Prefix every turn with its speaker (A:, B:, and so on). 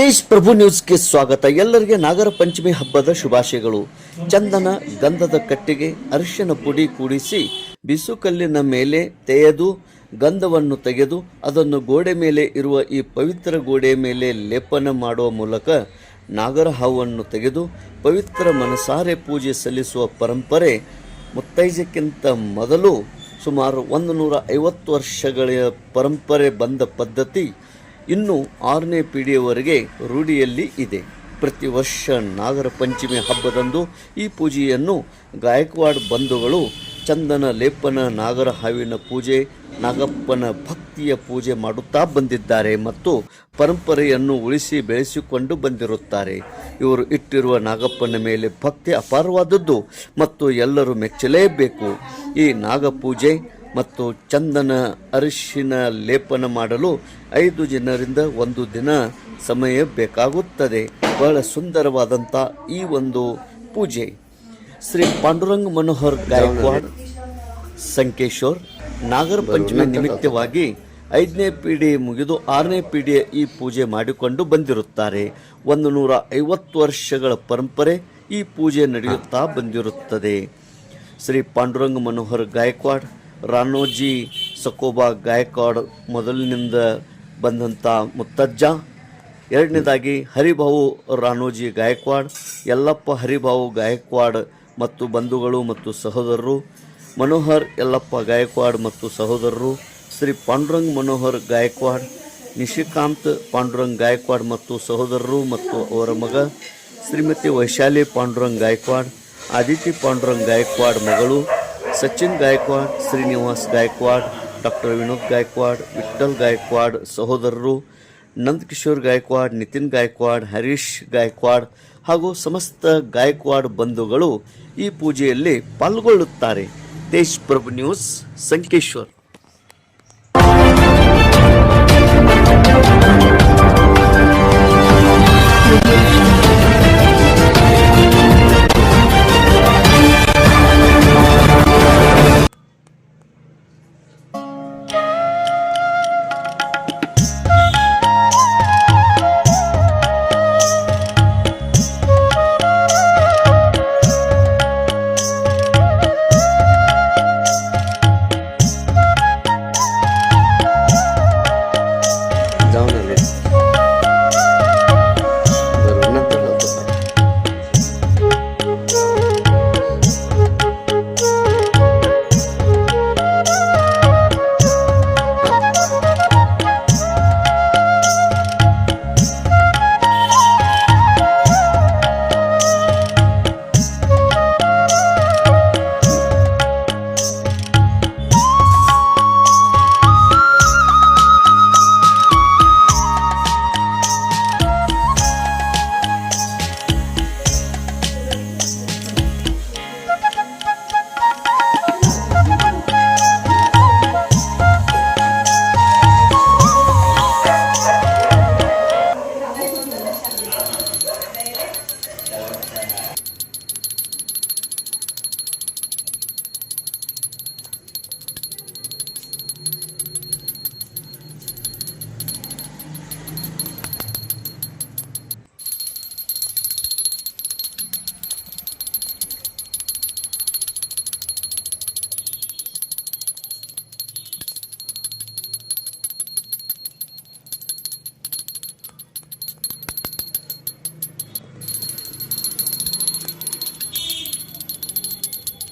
A: ತೇಜ್ ಪ್ರಭು ನ್ಯೂಸ್ಗೆ ಸ್ವಾಗತ. ಎಲ್ಲರಿಗೆ ನಾಗರ ಪಂಚಮಿ ಹಬ್ಬದ ಶುಭಾಶಯಗಳು. ಚಂದನ ಗಂಧದ ಕಟ್ಟಿಗೆ ಅರಿಶಿನ ಪುಡಿ ಕೂಡಿಸಿ ಬಿಸುಕಲ್ಲಿನ ಮೇಲೆ ತೆಗೆದು ಗಂಧವನ್ನು ತೆಗೆದು ಅದನ್ನು ಗೋಡೆ ಮೇಲೆ ಇರುವ ಈ ಪವಿತ್ರ ಗೋಡೆ ಮೇಲೆ ಲೇಪನ ಮಾಡುವ ಮೂಲಕ ನಾಗರ ಹಾವನ್ನು ತೆಗೆದು ಪವಿತ್ರ ಮನಸಾರೆ ಪೂಜೆ ಸಲ್ಲಿಸುವ ಪರಂಪರೆ ಮುತ್ತೈಜಕ್ಕಿಂತ ಮೊದಲು ಸುಮಾರು 150 ವರ್ಷಗಳ ಪರಂಪರೆ ಬಂದ ಪದ್ಧತಿ ಇನ್ನು 6ನೇ ಪೀಳಿಗೆಯವರೆಗೆ ರೂಢಿಯಲ್ಲಿ ಇದೆ. ಪ್ರತಿ ವರ್ಷ ನಾಗರ ಪಂಚಮಿ ಹಬ್ಬದಂದು ಈ ಪೂಜೆಯನ್ನು ಗಾಯಕ್ವಾಡ್ ಬಂಧುಗಳು ಚಂದನ ಲೇಪನ, ನಾಗರ ಹಾವಿನ ಪೂಜೆ, ನಾಗಪ್ಪನ ಭಕ್ತಿಯ ಪೂಜೆ ಮಾಡುತ್ತಾ ಬಂದಿದ್ದಾರೆ ಮತ್ತು ಪರಂಪರೆಯನ್ನು ಉಳಿಸಿ ಬೆಳೆಸಿಕೊಂಡು ಬಂದಿರುತ್ತಾರೆ. ಇವರು ಇಟ್ಟಿರುವ ನಾಗಪ್ಪನ ಮೇಲೆ ಭಕ್ತಿ ಅಪಾರವಾದದ್ದು ಮತ್ತು ಎಲ್ಲರೂ ಮೆಚ್ಚಲೇಬೇಕು. ಈ ನಾಗಪೂಜೆ ಮತ್ತು ಚಂದನ ಅರಿಶಿನ ಲೇಪನ ಮಾಡಲು 5 ಜನರಿಂದ 1 ದಿನ ಸಮಯ ಬೇಕಾಗುತ್ತದೆ. ಬಹಳ ಸುಂದರವಾದಂಥ ಈ ಒಂದು ಪೂಜೆ ಶ್ರೀ ಪಾಂಡುರಂಗ ಮನೋಹರ್ ಗಾಯಕ್ವಾಡ್ ಸಂಕೇಶ್ವರ್ ನಾಗರ ಪಂಚಮಿ ನಿಮಿತ್ತವಾಗಿ 5ನೇ ಪೀಳಿಗೆ ಮುಗಿದು 6ನೇ ಪೀಳಿಗೆ ಈ ಪೂಜೆ ಮಾಡಿಕೊಂಡು ಬಂದಿರುತ್ತಾರೆ. 150 ವರ್ಷಗಳ ಪರಂಪರೆ ಈ ಪೂಜೆ ನಡೆಯುತ್ತಾ ಬಂದಿರುತ್ತದೆ. ಶ್ರೀ ಪಾಂಡುರಂಗ ಮನೋಹರ್ ಗಾಯಕ್ವಾಡ್, ರಾಣೋಜಿ ಸಕೋಬಾ ಗಾಯಕ್ವಾಡ್ ಮೊದಲಿನಿಂದ ಬಂದಂಥ ಮುತ್ತಜ್ಜ, ಎರಡನೇದಾಗಿ ಹರಿಭಾವು ರಾಣೋಜಿ ಗಾಯಕ್ವಾಡ್, ಯಲ್ಲಪ್ಪ ಹರಿಭಾವು ಗಾಯಕ್ವಾಡ್ ಮತ್ತು ಬಂಧುಗಳು ಮತ್ತು ಸಹೋದರರು, ಮನೋಹರ್ ಯಲ್ಲಪ್ಪ ಗಾಯಕ್ವಾಡ್ ಮತ್ತು ಸಹೋದರರು, ಶ್ರೀ ಪಾಂಡುರಂಗ್ ಮನೋಹರ್ ಗಾಯಕ್ವಾಡ್, ನಿಶಿಕಾಂತ್ ಪಾಂಡುರಂಗ್ ಗಾಯಕ್ವಾಡ್ ಮತ್ತು ಸಹೋದರರು ಮತ್ತು ಅವರ ಮಗ ಶ್ರೀಮತಿ ವೈಶಾಲಿ ಪಾಂಡುರಂಗ್ ಗಾಯಕ್ವಾಡ್, ಆದಿತ್ಯ ಪಾಂಡುರಂಗ್ ಗಾಯಕ್ವಾಡ್ ಮಗಳು, ಸಚಿನ್ ಗಾಯಕ್ವಾಡ್, ಶ್ರೀನಿವಾಸ್ ಗಾಯಕ್ವಾಡ್, ಡಾಕ್ಟರ್ ವಿನೋದ್ ಗಾಯಕ್ವಾಡ್, ವಿಠ್ಠಲ್ ಗಾಯಕ್ವಾಡ್ ಸಹೋದರರು, ನಂದಕಿಶೋರ್ ಗಾಯಕ್ವಾಡ್, ನಿತಿನ್ ಗಾಯಕ್ವಾಡ್, ಹರೀಶ್ ಗಾಯಕ್ವಾಡ್ ಹಾಗೂ ಸಮಸ್ತ ಗಾಯಕ್ವಾಡ್ ಬಂಧುಗಳು ಈ ಪೂಜೆಯಲ್ಲಿ ಪಾಲ್ಗೊಳ್ಳುತ್ತಾರೆ. ತೇಜ್ ಪ್ರಭು ನ್ಯೂಸ್, ಸಂಕೇಶ್ವರ್.